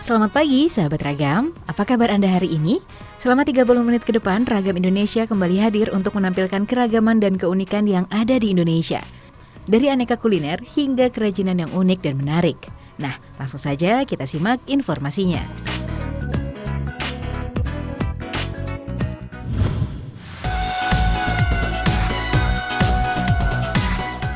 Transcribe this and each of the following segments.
Selamat pagi sahabat Ragam, apa kabar Anda hari ini? Selama 30 menit ke depan, Ragam Indonesia kembali hadir untuk menampilkan keragaman dan keunikan yang ada di Indonesia. Dari aneka kuliner hingga kerajinan yang unik dan menarik. Nah, langsung saja kita simak informasinya.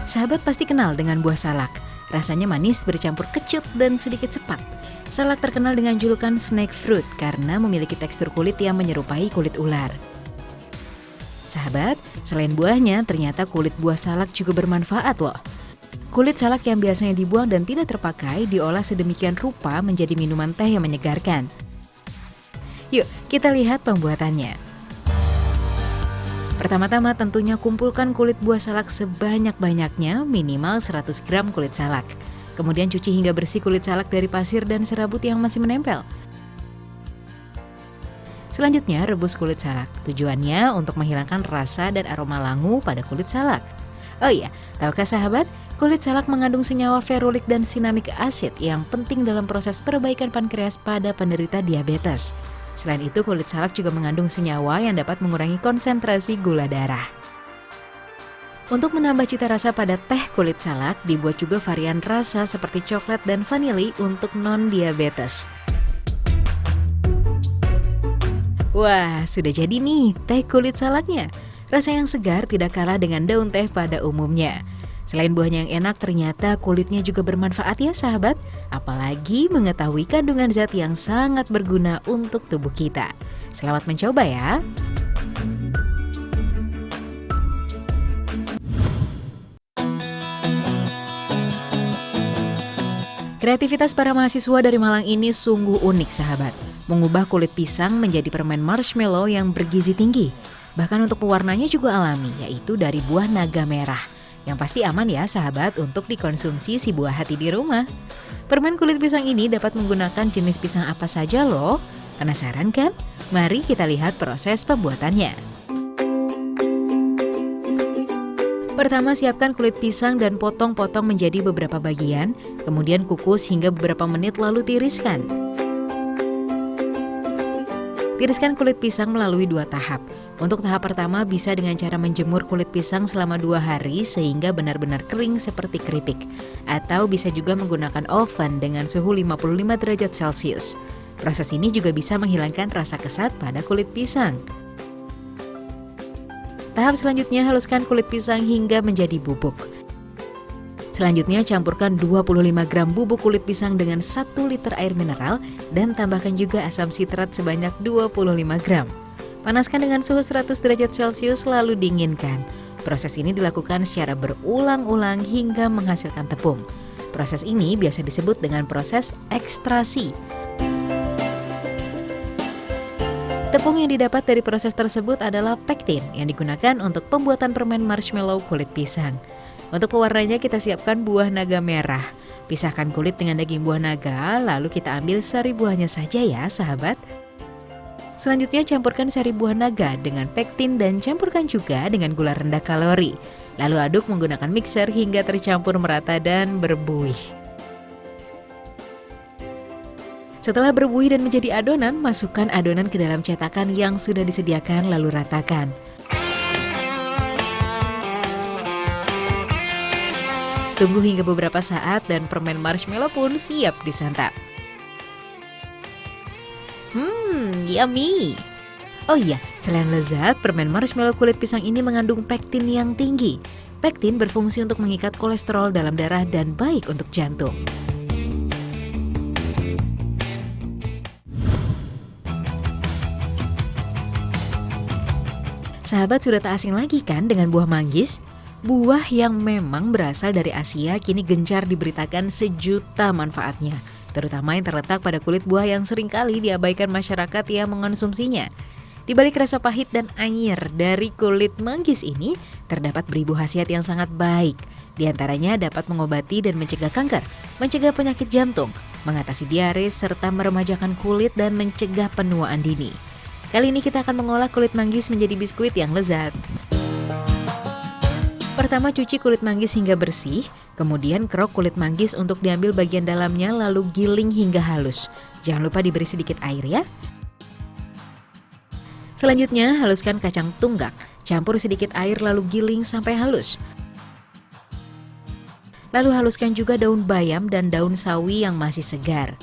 Sahabat pasti kenal dengan buah salak. Rasanya manis bercampur kecut dan sedikit sepat. Salak terkenal dengan julukan snake fruit karena memiliki tekstur kulit yang menyerupai kulit ular. Sahabat, selain buahnya, ternyata kulit buah salak juga bermanfaat loh. Kulit salak yang biasanya dibuang dan tidak terpakai diolah sedemikian rupa menjadi minuman teh yang menyegarkan. Yuk, kita lihat pembuatannya. Pertama-tama tentunya kumpulkan kulit buah salak sebanyak-banyaknya, minimal 100 gram kulit salak. Kemudian cuci hingga bersih kulit salak dari pasir dan serabut yang masih menempel. Selanjutnya rebus kulit salak. Tujuannya untuk menghilangkan rasa dan aroma langu pada kulit salak. Oh iya, tahukah sahabat, kulit salak mengandung senyawa ferulik dan cinnamic acid yang penting dalam proses perbaikan pankreas pada penderita diabetes. Selain itu, kulit salak juga mengandung senyawa yang dapat mengurangi konsentrasi gula darah. Untuk menambah cita rasa pada teh kulit salak, dibuat juga varian rasa seperti coklat dan vanili untuk non-diabetes. Wah, sudah jadi nih teh kulit salaknya. Rasa yang segar tidak kalah dengan daun teh pada umumnya. Selain buahnya yang enak, ternyata kulitnya juga bermanfaat ya sahabat. Apalagi mengetahui kandungan zat yang sangat berguna untuk tubuh kita. Selamat mencoba ya! Kreativitas para mahasiswa dari Malang ini sungguh unik sahabat. Mengubah kulit pisang menjadi permen marshmallow yang bergizi tinggi. Bahkan untuk pewarnanya juga alami, yaitu dari buah naga merah. Yang pasti aman ya sahabat untuk dikonsumsi si buah hati di rumah. Permen kulit pisang ini dapat menggunakan jenis pisang apa saja loh. Penasaran kan? Mari kita lihat proses pembuatannya. Pertama, siapkan kulit pisang dan potong-potong menjadi beberapa bagian, kemudian kukus hingga beberapa menit lalu tiriskan. Tiriskan kulit pisang melalui 2 tahap. Untuk tahap pertama bisa dengan cara menjemur kulit pisang selama 2 hari sehingga benar-benar kering seperti keripik. Atau bisa juga menggunakan oven dengan suhu 55 derajat Celcius. Proses ini juga bisa menghilangkan rasa kesat pada kulit pisang. Tahap selanjutnya, haluskan kulit pisang hingga menjadi bubuk. Selanjutnya, campurkan 25 gram bubuk kulit pisang dengan 1 liter air mineral dan tambahkan juga asam sitrat sebanyak 25 gram. Panaskan dengan suhu 100 derajat Celcius lalu dinginkan. Proses ini dilakukan secara berulang-ulang hingga menghasilkan tepung. Proses ini biasa disebut dengan proses ekstrasi. Tepung yang didapat dari proses tersebut adalah pektin yang digunakan untuk pembuatan permen marshmallow kulit pisang. Untuk pewarnanya kita siapkan buah naga merah. Pisahkan kulit dengan daging buah naga, lalu kita ambil sari buahnya saja ya sahabat. Selanjutnya campurkan sari buah naga dengan pektin dan campurkan juga dengan gula rendah kalori. Lalu aduk menggunakan mixer hingga tercampur merata dan berbuih. Setelah berbuih dan menjadi adonan, masukkan adonan ke dalam cetakan yang sudah disediakan lalu ratakan. Tunggu hingga beberapa saat dan permen marshmallow pun siap disantap. Yummy! Oh iya, selain lezat, permen marshmallow kulit pisang ini mengandung pektin yang tinggi. Pektin berfungsi untuk mengikat kolesterol dalam darah dan baik untuk jantung. Sahabat, sudah tak asing lagi kan dengan buah manggis? Buah yang memang berasal dari Asia kini gencar diberitakan sejuta manfaatnya, terutama yang terletak pada kulit buah yang seringkali diabaikan masyarakat yang mengonsumsinya. Di balik rasa pahit dan anyir dari kulit manggis ini, terdapat beribu khasiat yang sangat baik. Di antaranya dapat mengobati dan mencegah kanker, mencegah penyakit jantung, mengatasi diare, serta meremajakan kulit dan mencegah penuaan dini. Kali ini kita akan mengolah kulit manggis menjadi biskuit yang lezat. Pertama, cuci kulit manggis hingga bersih, kemudian kerok kulit manggis untuk diambil bagian dalamnya lalu giling hingga halus. Jangan lupa diberi sedikit air ya. Selanjutnya, haluskan kacang tunggak. Campur sedikit air lalu giling sampai halus. Lalu haluskan juga daun bayam dan daun sawi yang masih segar.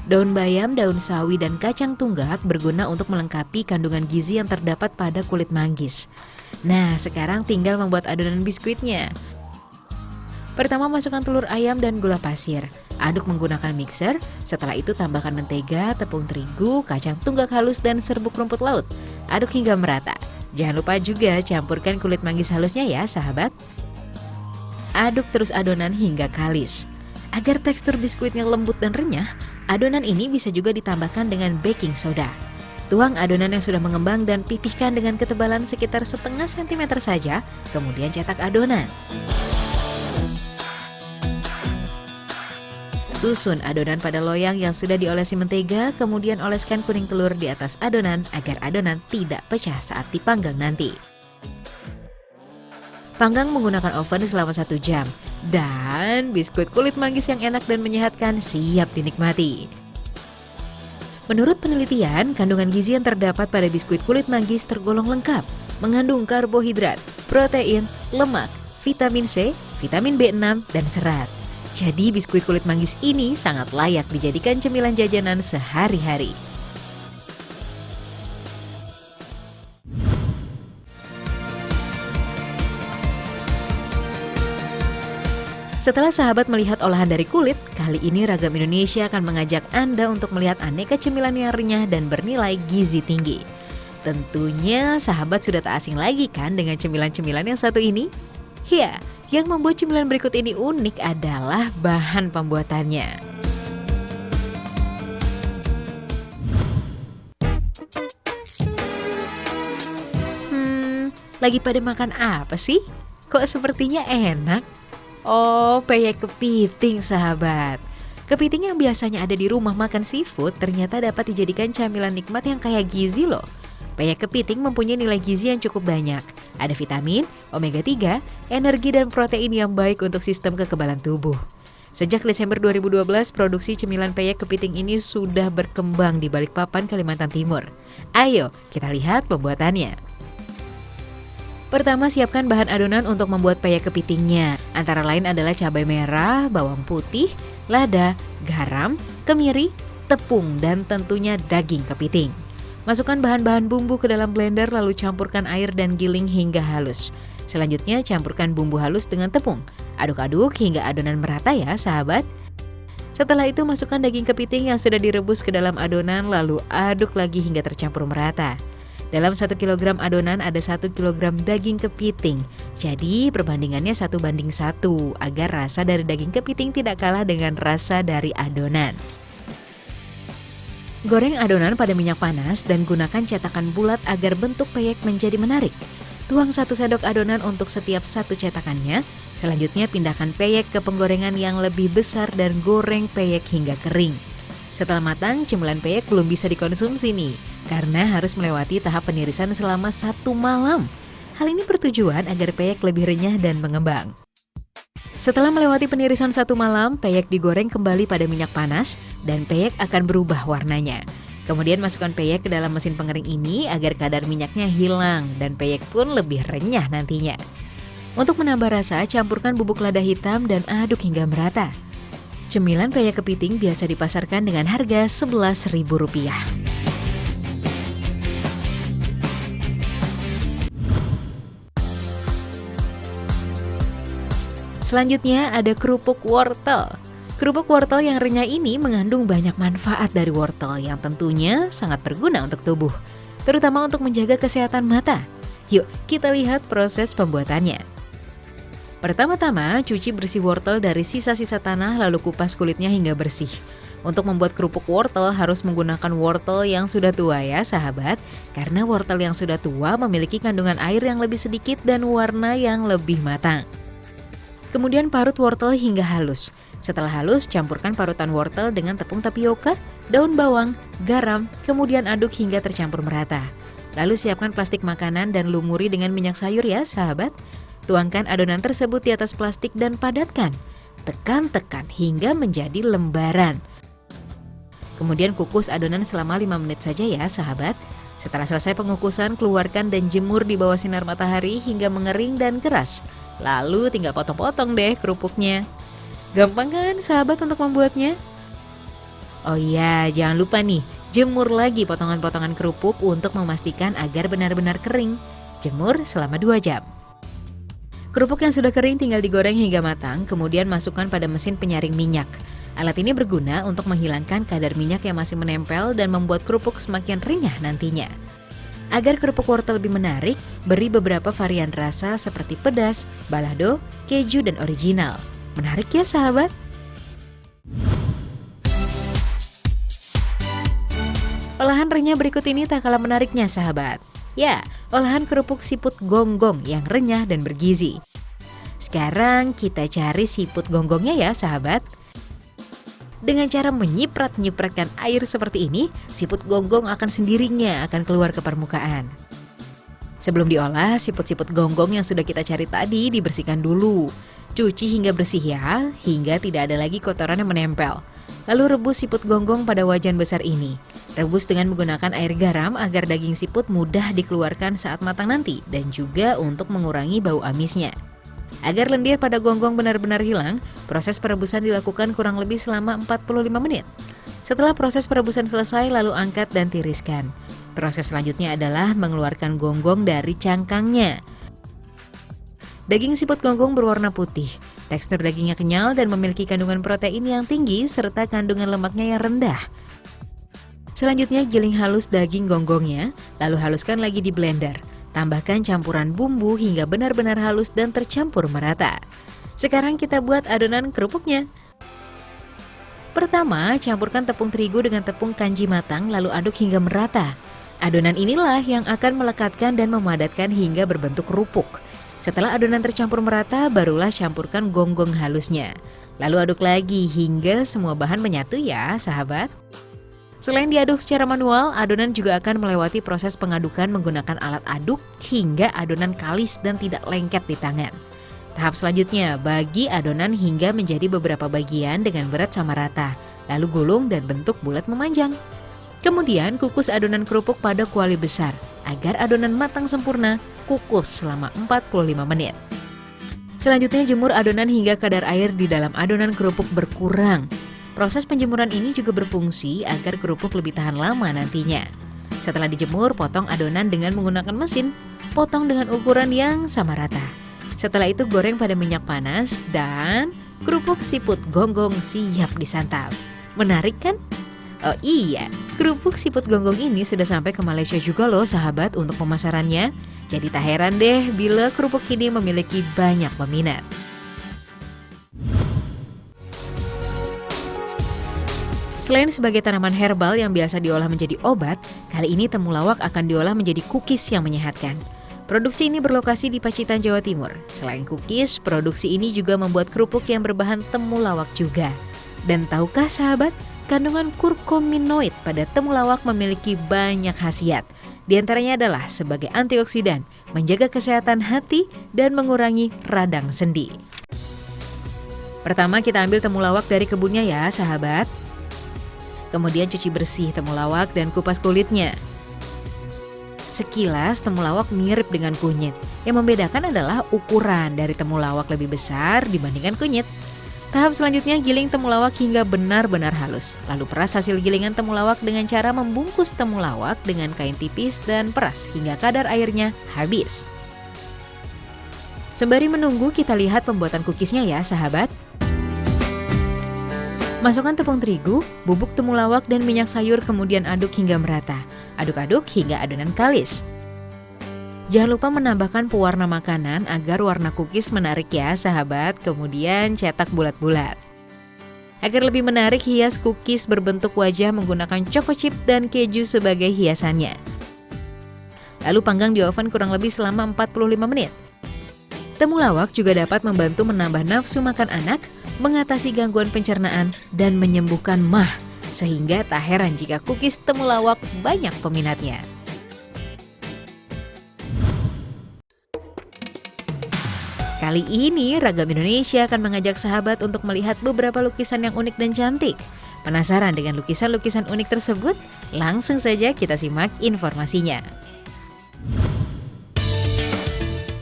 Daun bayam, daun sawi, dan kacang tunggak berguna untuk melengkapi kandungan gizi yang terdapat pada kulit manggis. Nah, sekarang tinggal membuat adonan biskuitnya. Pertama, masukkan telur ayam dan gula pasir. Aduk menggunakan mixer. Setelah itu tambahkan mentega, tepung terigu, kacang tunggak halus, dan serbuk rumput laut. Aduk hingga merata. Jangan lupa juga campurkan kulit manggis halusnya ya, sahabat. Aduk terus adonan hingga kalis. Agar tekstur biskuitnya lembut dan renyah, adonan ini bisa juga ditambahkan dengan baking soda. Tuang adonan yang sudah mengembang dan pipihkan dengan ketebalan sekitar setengah sentimeter saja, kemudian cetak adonan. Susun adonan pada loyang yang sudah diolesi mentega, kemudian oleskan kuning telur di atas adonan agar adonan tidak pecah saat dipanggang nanti. Panggang menggunakan oven selama 1 jam, dan biskuit kulit manggis yang enak dan menyehatkan siap dinikmati. Menurut penelitian, kandungan gizi yang terdapat pada biskuit kulit manggis tergolong lengkap, mengandung karbohidrat, protein, lemak, vitamin C, vitamin B6, dan serat. Jadi biskuit kulit manggis ini sangat layak dijadikan cemilan jajanan sehari-hari. Setelah sahabat melihat olahan dari kulit, kali ini Ragam Indonesia akan mengajak Anda untuk melihat aneka cemilan yang renyah dan bernilai gizi tinggi. Tentunya sahabat sudah tak asing lagi kan dengan cemilan-cemilan yang satu ini? Ya, yang membuat cemilan berikut ini unik adalah bahan pembuatannya. Lagi pada makan apa sih? Kok sepertinya enak? Oh, peyek kepiting sahabat. Kepiting yang biasanya ada di rumah makan seafood ternyata dapat dijadikan camilan nikmat yang kaya gizi loh. Peyek kepiting mempunyai nilai gizi yang cukup banyak. Ada vitamin, omega 3, energi dan protein yang baik untuk sistem kekebalan tubuh. Sejak Desember 2012, produksi cemilan peyek kepiting ini sudah berkembang di Balikpapan, Kalimantan Timur. Ayo, kita lihat pembuatannya. Pertama, siapkan bahan adonan untuk membuat peyek kepitingnya. Antara lain adalah cabai merah, bawang putih, lada, garam, kemiri, tepung, dan tentunya daging kepiting. Masukkan bahan-bahan bumbu ke dalam blender lalu campurkan air dan giling hingga halus. Selanjutnya campurkan bumbu halus dengan tepung. Aduk-aduk hingga adonan merata ya sahabat. Setelah itu masukkan daging kepiting yang sudah direbus ke dalam adonan lalu aduk lagi hingga tercampur merata. Dalam 1 kg adonan ada 1 kg daging kepiting. Jadi perbandingannya 1:1 agar rasa dari daging kepiting tidak kalah dengan rasa dari adonan. Goreng adonan pada minyak panas dan gunakan cetakan bulat agar bentuk peyek menjadi menarik. Tuang 1 sendok adonan untuk setiap 1 cetakannya. Selanjutnya pindahkan peyek ke penggorengan yang lebih besar dan goreng peyek hingga kering. Setelah matang, cemilan peyek belum bisa dikonsumsi nih, karena harus melewati tahap penirisan selama 1 malam. Hal ini bertujuan agar peyek lebih renyah dan mengembang. Setelah melewati penirisan 1 malam, peyek digoreng kembali pada minyak panas dan peyek akan berubah warnanya. Kemudian masukkan peyek ke dalam mesin pengering ini agar kadar minyaknya hilang dan peyek pun lebih renyah nantinya. Untuk menambah rasa, campurkan bubuk lada hitam dan aduk hingga merata. Cemilan peyek kepiting biasa dipasarkan dengan harga Rp11.000. Selanjutnya ada kerupuk wortel. Kerupuk wortel yang renyah ini mengandung banyak manfaat dari wortel yang tentunya sangat berguna untuk tubuh, terutama untuk menjaga kesehatan mata. Yuk, kita lihat proses pembuatannya. Pertama-tama, cuci bersih wortel dari sisa-sisa tanah lalu kupas kulitnya hingga bersih. Untuk membuat kerupuk wortel harus menggunakan wortel yang sudah tua ya sahabat, karena wortel yang sudah tua memiliki kandungan air yang lebih sedikit dan warna yang lebih matang. Kemudian parut wortel hingga halus. Setelah halus, campurkan parutan wortel dengan tepung tapioka, daun bawang, garam, kemudian aduk hingga tercampur merata. Lalu siapkan plastik makanan dan lumuri dengan minyak sayur ya sahabat. Tuangkan adonan tersebut di atas plastik dan padatkan. Tekan-tekan hingga menjadi lembaran. Kemudian kukus adonan selama 5 menit saja ya sahabat. Setelah selesai pengukusan, keluarkan dan jemur di bawah sinar matahari hingga mengering dan keras. Lalu tinggal potong-potong deh kerupuknya. Gampang kan sahabat untuk membuatnya? Oh iya, jangan lupa nih, jemur lagi potongan-potongan kerupuk untuk memastikan agar benar-benar kering. Jemur selama 2 jam. Kerupuk yang sudah kering tinggal digoreng hingga matang, kemudian masukkan pada mesin penyaring minyak. Alat ini berguna untuk menghilangkan kadar minyak yang masih menempel dan membuat kerupuk semakin renyah nantinya. Agar kerupuk wortel lebih menarik, beri beberapa varian rasa seperti pedas, balado, keju, dan original. Menarik ya sahabat? Olahan renyah berikut ini tak kalah menariknya sahabat. Ya, olahan kerupuk siput gonggong yang renyah dan bergizi. Sekarang kita cari siput gonggongnya ya sahabat. Dengan cara menyiprat-nyipratkan air seperti ini, siput gonggong akan sendirinya akan keluar ke permukaan. Sebelum diolah, siput-siput gonggong yang sudah kita cari tadi dibersihkan dulu. Cuci hingga bersih ya, hingga tidak ada lagi kotoran yang menempel. Lalu rebus siput gonggong pada wajan besar ini. Rebus dengan menggunakan air garam agar daging siput mudah dikeluarkan saat matang nanti dan juga untuk mengurangi bau amisnya. Agar lendir pada gonggong benar-benar hilang, proses perebusan dilakukan kurang lebih selama 45 menit. Setelah proses perebusan selesai, lalu angkat dan tiriskan. Proses selanjutnya adalah mengeluarkan gonggong dari cangkangnya. Daging siput gonggong berwarna putih. Tekstur dagingnya kenyal dan memiliki kandungan protein yang tinggi serta kandungan lemaknya yang rendah. Selanjutnya giling halus daging gonggongnya, lalu haluskan lagi di blender. Tambahkan campuran bumbu hingga benar-benar halus dan tercampur merata. Sekarang kita buat adonan kerupuknya. Pertama, campurkan tepung terigu dengan tepung kanji matang lalu aduk hingga merata. Adonan inilah yang akan melekatkan dan memadatkan hingga berbentuk kerupuk. Setelah adonan tercampur merata, barulah campurkan gonggong halusnya. Lalu aduk lagi hingga semua bahan menyatu ya sahabat. Selain diaduk secara manual, adonan juga akan melewati proses pengadukan menggunakan alat aduk hingga adonan kalis dan tidak lengket di tangan. Tahap selanjutnya, bagi adonan hingga menjadi beberapa bagian dengan berat sama rata, lalu gulung dan bentuk bulat memanjang. Kemudian kukus adonan kerupuk pada kuali besar, agar adonan matang sempurna, kukus selama 45 menit. Selanjutnya jemur adonan hingga kadar air di dalam adonan kerupuk berkurang. Proses penjemuran ini juga berfungsi agar kerupuk lebih tahan lama nantinya. Setelah dijemur, potong adonan dengan menggunakan mesin. Potong dengan ukuran yang sama rata. Setelah itu goreng pada minyak panas dan kerupuk siput gonggong siap disantap. Menarik kan? Oh iya, kerupuk siput gonggong ini sudah sampai ke Malaysia juga loh sahabat untuk pemasarannya. Jadi tak heran deh bila kerupuk ini memiliki banyak peminat. Selain sebagai tanaman herbal yang biasa diolah menjadi obat, kali ini temulawak akan diolah menjadi cookies yang menyehatkan. Produksi ini berlokasi di Pacitan, Jawa Timur. Selain cookies, produksi ini juga membuat kerupuk yang berbahan temulawak juga. Dan tahukah sahabat, kandungan kurkuminoid pada temulawak memiliki banyak khasiat. Di antaranya adalah sebagai antioksidan, menjaga kesehatan hati, dan mengurangi radang sendi. Pertama kita ambil temulawak dari kebunnya ya sahabat. Kemudian cuci bersih temulawak dan kupas kulitnya. Sekilas temulawak mirip dengan kunyit. Yang membedakan adalah ukuran dari temulawak lebih besar dibandingkan kunyit. Tahap selanjutnya giling temulawak hingga benar-benar halus. Lalu peras hasil gilingan temulawak dengan cara membungkus temulawak dengan kain tipis dan peras hingga kadar airnya habis. Sembari menunggu kita lihat pembuatan cookiesnya ya sahabat. Masukkan tepung terigu, bubuk temulawak dan minyak sayur kemudian aduk hingga merata. Aduk-aduk hingga adonan kalis. Jangan lupa menambahkan pewarna makanan agar warna cookies menarik ya sahabat. Kemudian cetak bulat-bulat. Agar lebih menarik, hias cookies berbentuk wajah menggunakan choco chip dan keju sebagai hiasannya. Lalu panggang di oven kurang lebih selama 45 menit. Temulawak juga dapat membantu menambah nafsu makan anak, mengatasi gangguan pencernaan, dan menyembuhkan MAH. Sehingga tak heran jika cookies temulawak banyak peminatnya. Kali ini Ragam Indonesia akan mengajak sahabat untuk melihat beberapa lukisan yang unik dan cantik. Penasaran dengan lukisan-lukisan unik tersebut? Langsung saja kita simak informasinya.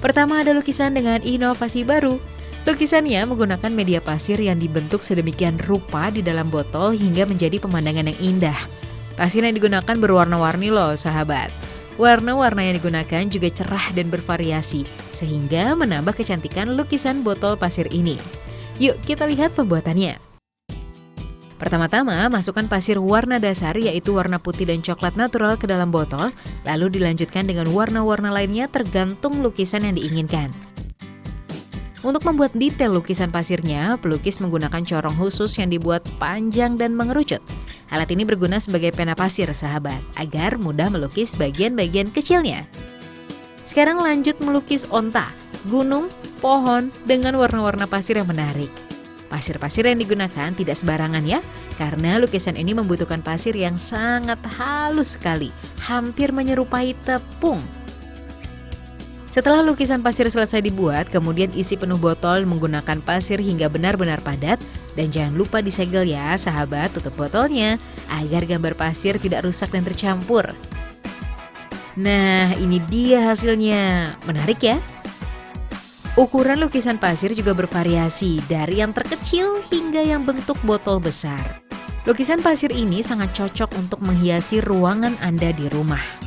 Pertama ada lukisan dengan inovasi baru. Lukisannya menggunakan media pasir yang dibentuk sedemikian rupa di dalam botol hingga menjadi pemandangan yang indah. Pasir yang digunakan berwarna-warni loh sahabat. Warna-warna yang digunakan juga cerah dan bervariasi, sehingga menambah kecantikan lukisan botol pasir ini. Yuk kita lihat pembuatannya. Pertama-tama, masukkan pasir warna dasar yaitu warna putih dan coklat natural ke dalam botol, lalu dilanjutkan dengan warna-warna lainnya tergantung lukisan yang diinginkan. Untuk membuat detail lukisan pasirnya, pelukis menggunakan corong khusus yang dibuat panjang dan mengerucut. Alat ini berguna sebagai pena pasir, sahabat, agar mudah melukis bagian-bagian kecilnya. Sekarang lanjut melukis onta, gunung, pohon dengan warna-warna pasir yang menarik. Pasir-pasir yang digunakan tidak sembarangan ya, karena lukisan ini membutuhkan pasir yang sangat halus sekali, hampir menyerupai tepung. Setelah lukisan pasir selesai dibuat, kemudian isi penuh botol menggunakan pasir hingga benar-benar padat. Dan jangan lupa disegel ya sahabat, tutup botolnya agar gambar pasir tidak rusak dan tercampur. Nah, ini dia hasilnya. Menarik ya? Ukuran lukisan pasir juga bervariasi dari yang terkecil hingga yang bentuk botol besar. Lukisan pasir ini sangat cocok untuk menghiasi ruangan Anda di rumah.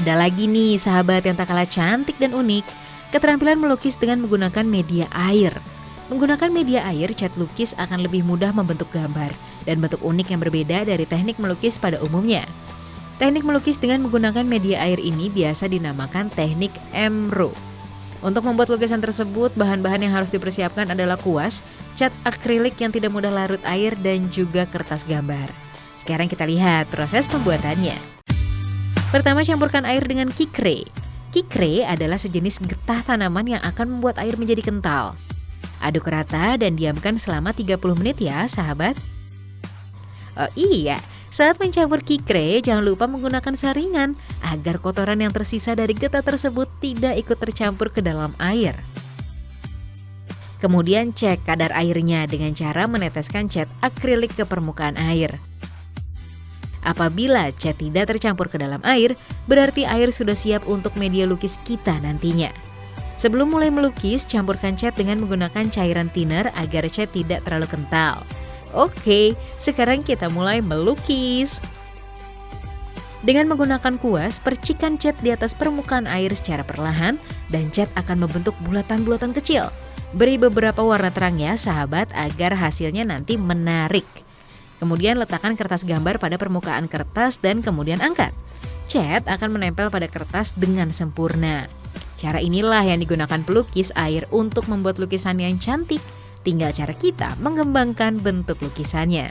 Ada lagi nih sahabat yang tak kalah cantik dan unik, keterampilan melukis dengan menggunakan media air. Menggunakan media air, cat lukis akan lebih mudah membentuk gambar dan bentuk unik yang berbeda dari teknik melukis pada umumnya. Teknik melukis dengan menggunakan media air ini biasa dinamakan teknik emro. Untuk membuat lukisan tersebut, bahan-bahan yang harus dipersiapkan adalah kuas, cat akrilik yang tidak mudah larut air, dan juga kertas gambar. Sekarang kita lihat proses pembuatannya. Pertama, campurkan air dengan kikre. Kikre adalah sejenis getah tanaman yang akan membuat air menjadi kental. Aduk rata dan diamkan selama 30 menit ya sahabat. Oh iya, saat mencampur kikre jangan lupa menggunakan saringan agar kotoran yang tersisa dari getah tersebut tidak ikut tercampur ke dalam air. Kemudian cek kadar airnya dengan cara meneteskan cat akrilik ke permukaan air. Apabila cat tidak tercampur ke dalam air, berarti air sudah siap untuk media lukis kita nantinya. Sebelum mulai melukis, campurkan cat dengan menggunakan cairan thinner agar cat tidak terlalu kental. Oke, sekarang kita mulai melukis. Dengan menggunakan kuas, percikan cat di atas permukaan air secara perlahan dan cat akan membentuk bulatan-bulatan kecil. Beri beberapa warna terang ya sahabat agar hasilnya nanti menarik. Kemudian letakkan kertas gambar pada permukaan kertas dan kemudian angkat. Cat akan menempel pada kertas dengan sempurna. Cara inilah yang digunakan pelukis air untuk membuat lukisan yang cantik. Tinggal cara kita mengembangkan bentuk lukisannya.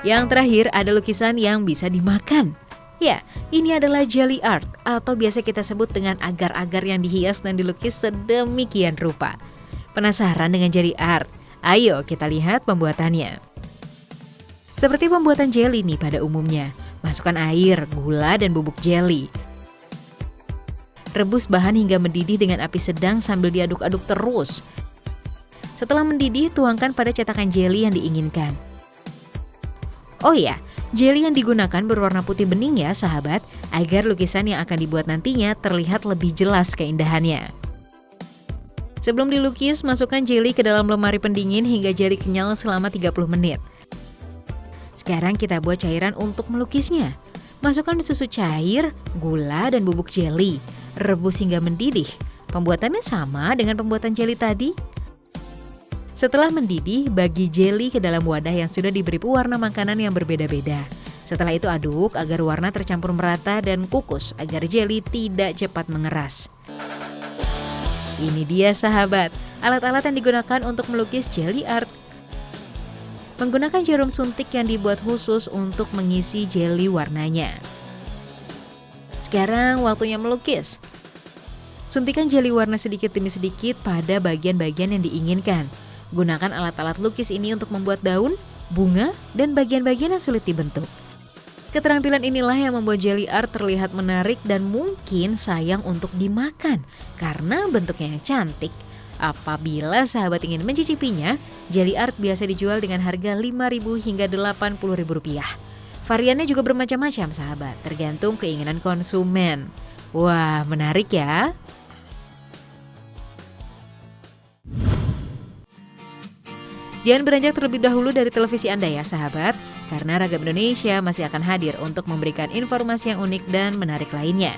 Yang terakhir ada lukisan yang bisa dimakan. Ya, ini adalah jelly art atau biasa kita sebut dengan agar-agar yang dihias dan dilukis sedemikian rupa. Penasaran dengan jelly art? Ayo kita lihat pembuatannya. Seperti pembuatan jelly nih pada umumnya. Masukkan air, gula, dan bubuk jelly. Rebus bahan hingga mendidih dengan api sedang sambil diaduk-aduk terus. Setelah mendidih, tuangkan pada cetakan jelly yang diinginkan. Oh iya, jelly yang digunakan berwarna putih bening ya sahabat, agar lukisan yang akan dibuat nantinya terlihat lebih jelas keindahannya. Sebelum dilukis, masukkan jelly ke dalam lemari pendingin hingga jelly kenyal selama 30 menit. Sekarang kita buat cairan untuk melukisnya. Masukkan susu cair, gula, dan bubuk jelly. Rebus hingga mendidih. Pembuatannya sama dengan pembuatan jelly tadi. Setelah mendidih, bagi jelly ke dalam wadah yang sudah diberi pewarna makanan yang berbeda-beda. Setelah itu aduk agar warna tercampur merata dan kukus agar jelly tidak cepat mengeras. Ini dia sahabat, alat-alat yang digunakan untuk melukis jelly art. Menggunakan jarum suntik yang dibuat khusus untuk mengisi jelly warnanya. Sekarang waktunya melukis. Suntikan jelly warna sedikit demi sedikit pada bagian-bagian yang diinginkan. Gunakan alat-alat lukis ini untuk membuat daun, bunga, dan bagian-bagian yang sulit dibentuk. Keterampilan inilah yang membuat jelly art terlihat menarik dan mungkin sayang untuk dimakan karena bentuknya yang cantik. Apabila sahabat ingin mencicipinya, jelly art biasa dijual dengan harga Rp5.000 hingga Rp80.000. Variannya juga bermacam-macam sahabat, tergantung keinginan konsumen. Wah, menarik ya. Jangan beranjak terlebih dahulu dari televisi Anda ya sahabat, karena Ragam Indonesia masih akan hadir untuk memberikan informasi yang unik dan menarik lainnya.